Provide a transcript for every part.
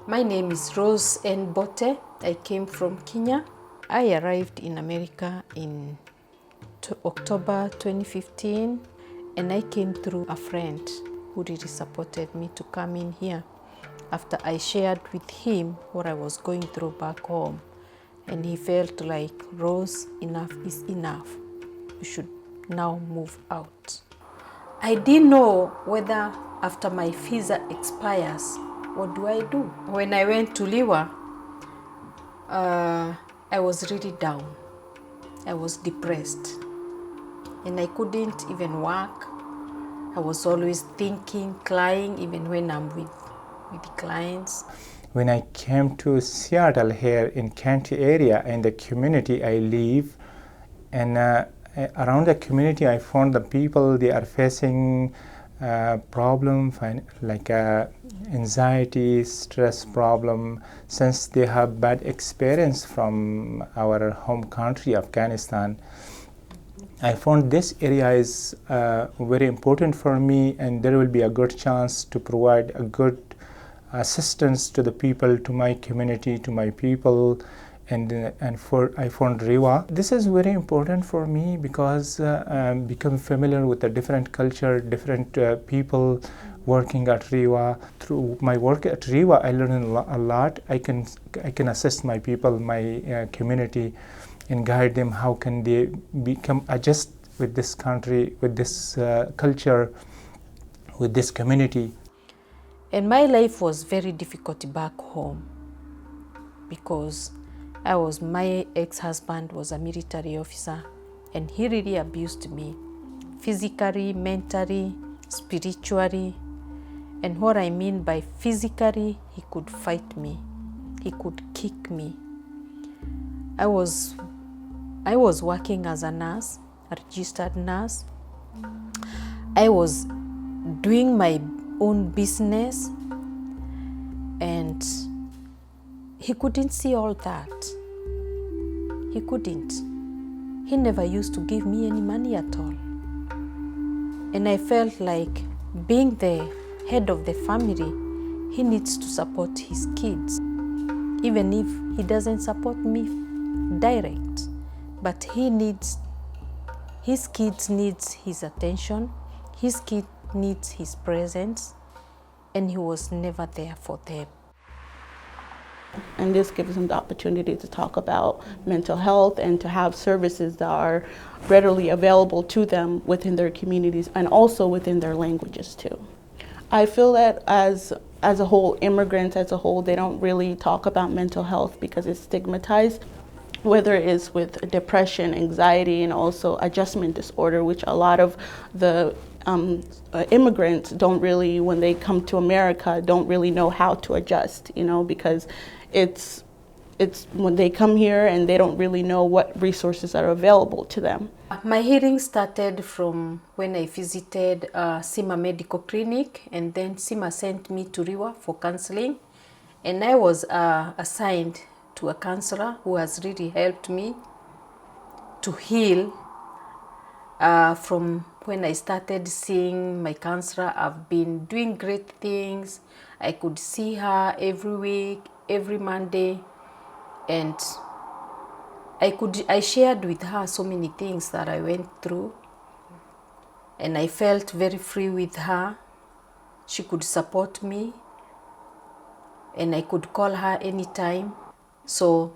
My name is Rose N. Bote. I came from Kenya. I arrived in America in October 2015, and I came through a friend who really supported me to come in here after I shared with him what I was going through back home. And he felt like, Rose, enough is enough. You should now move out. I didn't know whether after my visa expires, what do I do? When I went to Liwa, I was really down. I was depressed. And I couldn't even work. I was always thinking, crying, even when I'm with the clients. When I came to Seattle here in County area, in the community I live, and around the community I found the people, they are facing problems like anxiety, stress problem, since they have bad experience from our home country, Afghanistan. I found this area is very important for me, and there will be a good chance to provide a good assistance to the people, to my community, to my people, and I found Rewa. This is very important for me because become familiar with a different culture, different people working at Rewa. Through my work at Rewa, I learned a lot. I can assist my people, my community, and guide them how can they become adjust with this country, with this culture, with this community. And my life was very difficult back home because my ex-husband was a military officer, and he really abused me physically, mentally, spiritually. And what I mean by physically, he could fight me, he could kick me. I was working as a nurse, a registered nurse. I was doing my own business, and he couldn't see all that. He couldn't. He never used to give me any money at all. And I felt like, being the head of the family, he needs to support his kids, even if he doesn't support me direct. But his kids needs his attention, his kid needs his presence, and he was never there for them. And this gives them the opportunity to talk about mental health and to have services that are readily available to them within their communities and also within their languages too. I feel that as a whole, immigrants as a whole, they don't really talk about mental health because it's stigmatized, whether it is with depression, anxiety, and also adjustment disorder, which a lot of the immigrants don't really, when they come to America, don't really know how to adjust, because it's when they come here and they don't really know what resources are available to them. My healing started from when I visited Sima Medical Clinic, and then Sima sent me to Riwa for counseling, and I was assigned to a counselor who has really helped me to heal. From when I started seeing my counselor, I've been doing great things. I could see her every week, every Monday, and I shared with her so many things that I went through, and I felt very free with her. She could support me, and I could call her anytime. So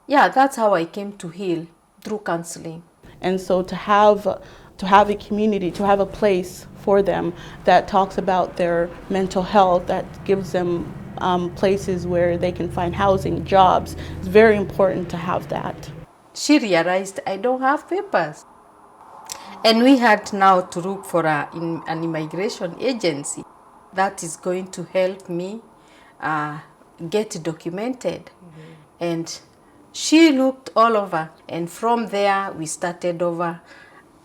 yeah, that's how I came to heal, through counseling. And so to have a community, to have a place for them that talks about their mental health, that gives them places where they can find housing, jobs, it's very important to have that. She realized I don't have papers. And we had now to look for an immigration agency that is going to help me get documented. Mm-hmm. And she looked all over, and from there we started over.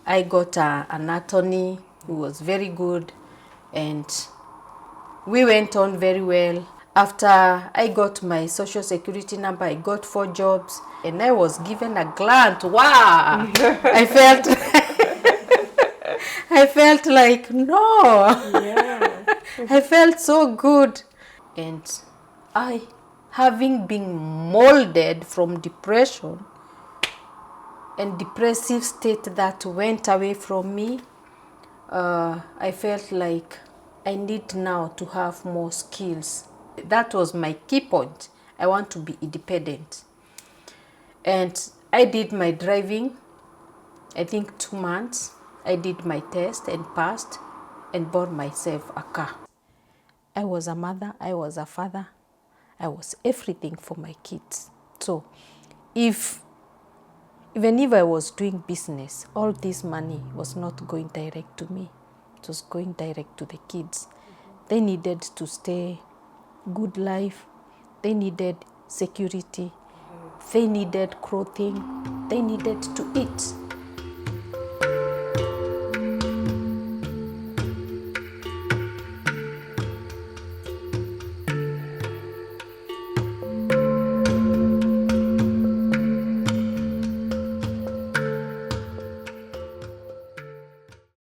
I got an attorney who was very good, and we went on very well. After I got my social security number, I got 4 jobs, and I was given a grant. Wow! I felt like, no. Yeah. I felt so good. And having been molded from depression and depressive state that went away from me, I felt like I need now to have more skills. That was my key point. I want to be independent. And I did my driving, I think 2 months. I did my test and passed and bought myself a car. I was a mother, I was a father, I was everything for my kids. So even if I was doing business, all this money was not going direct to me. It was going direct to the kids. They needed to stay good life. They needed security. They needed clothing. They needed to eat.